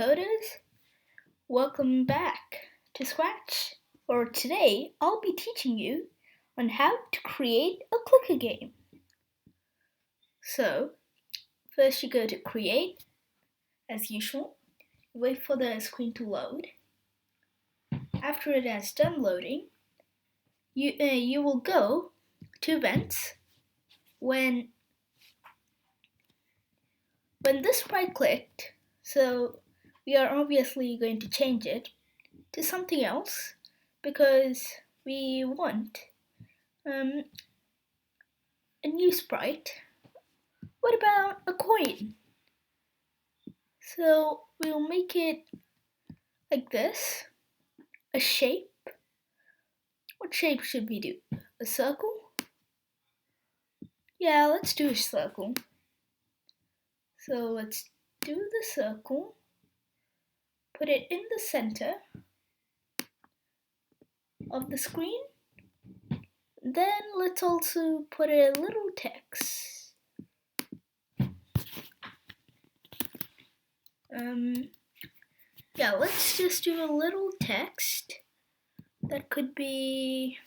coders, welcome back to Scratch. For today, I'll be teaching you on how to create a clicker game. So, first you go to create, as usual, wait for the screen to load. After it has done loading, you will go to events. When this sprite clicked, so we are obviously going to change it to something else because we want a new sprite. What about a coin? So we'll make it like this, a shape. What shape should we do? A circle? Yeah, let's do a circle. So let's do the circle, put it in the center of the screen. Then let's also put a little text. Yeah, let's just do a little text that could be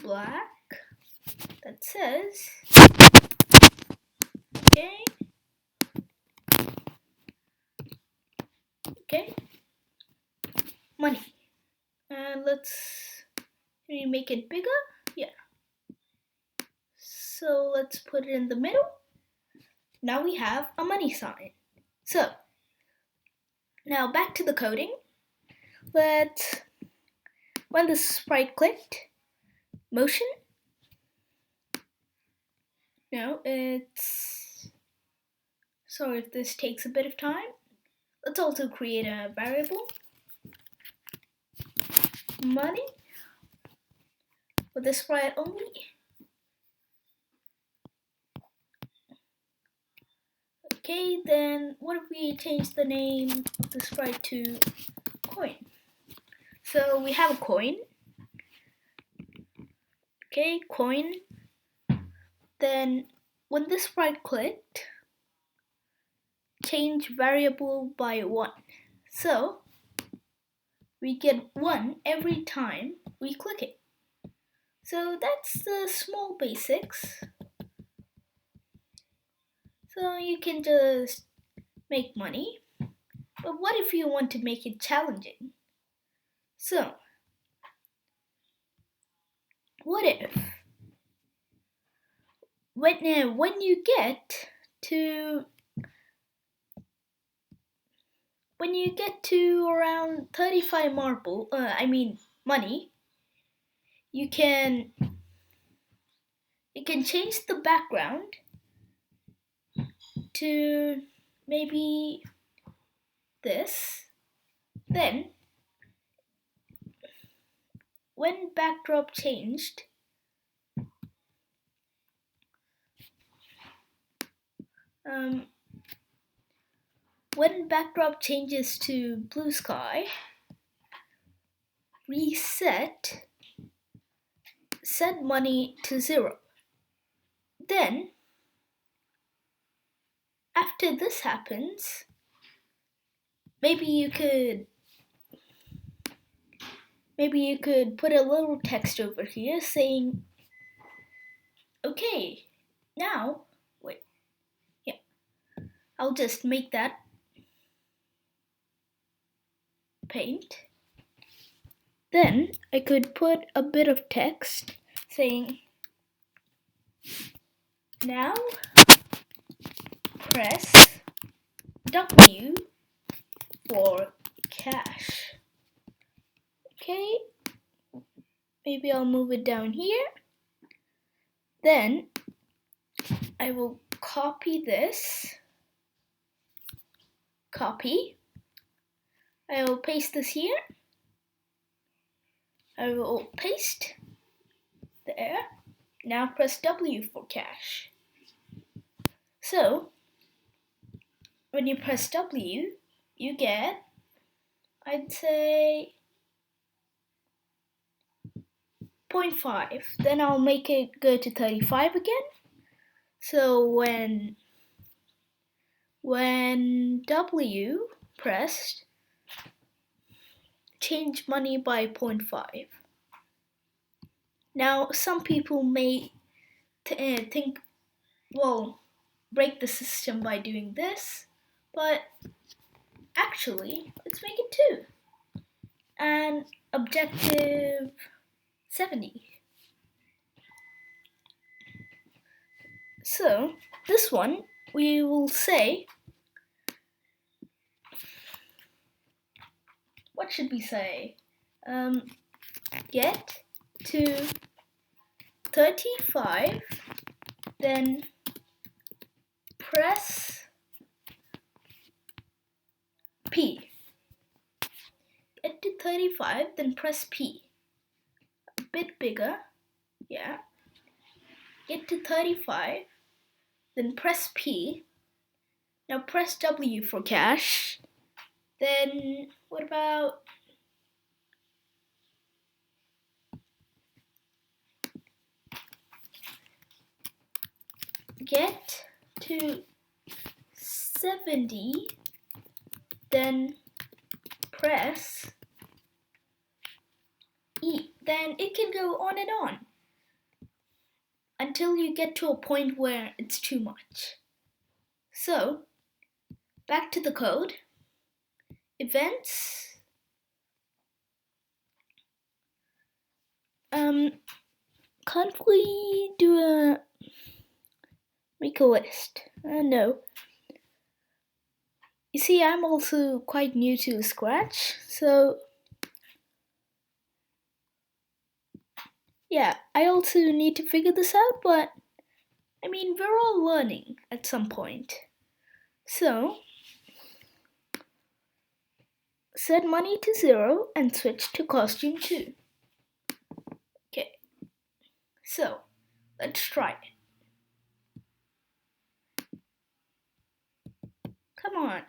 black that says, okay, money. And let's make it bigger. Yeah. So let's put it in the middle. Now we have a money sign. So now back to the coding. When the sprite clicked, motion. No, sorry if this takes a bit of time. Let's also create a variable, money, with the sprite only. Okay, then what if we change the name of the sprite to coin? So we have a coin. Okay, coin. Then when the sprite clicked, change variable by 1. So we get 1 every time we click it. So that's the small basics. So you can just make money. But what if you want to make it challenging? So what if when you get to around 35 money, you can change the background to maybe this. Then when backdrop changed, when backdrop changes to blue sky, set money to 0. Then after this happens, maybe you could put a little text over here saying, okay, now, wait, yeah, I'll just make that paint. Then I could put a bit of text saying, now press W for cash. Okay, maybe I'll move it down here. Then I will copy this. Copy. I will paste this here. I will paste there. Now press W for cash. So when you press W, you get, I'd say, 0.5. Then I'll make it go to 35 again. So when when W pressed, change money by 0.5. Now, some people may think, well, break the system by doing this, but actually, let's make it 2. And objective 70. So, this one, we will say, what should we say? Get to 35, then press P. Get to 35, then press P. A bit bigger, yeah. Get to 35, then press P. Now press W for cash. Then what about get to 70, then press E. Then it can go on and on until you get to a point where it's too much. So, back to the code. Events. Can't we make a list? No. You see, I'm also quite new to Scratch, so yeah, I also need to figure this out, but I mean, we're all learning at some point. So, set money to 0 and switch to costume 2. Okay, so let's try it. Come on,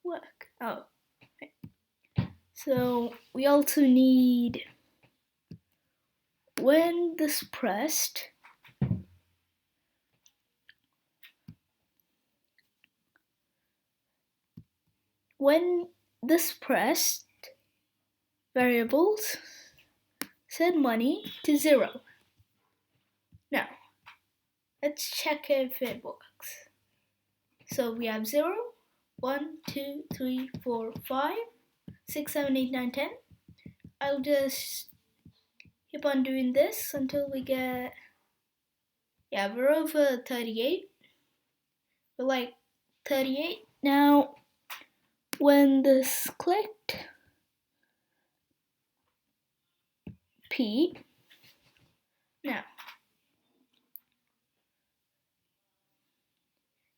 work. Oh, okay. So we also need when this pressed. When this pressed, variables set money to 0. Now, let's check if it works. So we have 0, 1, 2, 3, 4, 5, 6, 7, 8, 9, 10. I'll just keep on doing this until we get, yeah, we're over 38. We're like 38. Now, when this clicked, P, now,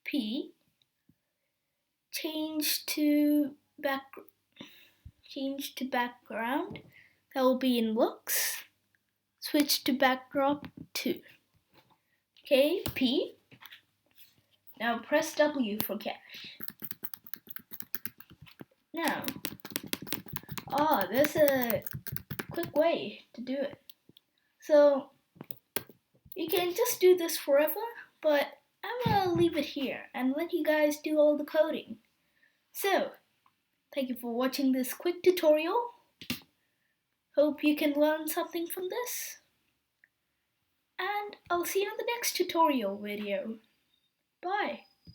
P, change to background, that will be in looks, switch to backdrop 2. Okay, P, now press W for cash. Now, there's a quick way to do it. So, you can just do this forever, but I'm gonna leave it here and let you guys do all the coding. So, thank you for watching this quick tutorial. Hope you can learn something from this. And I'll see you on the next tutorial video. Bye.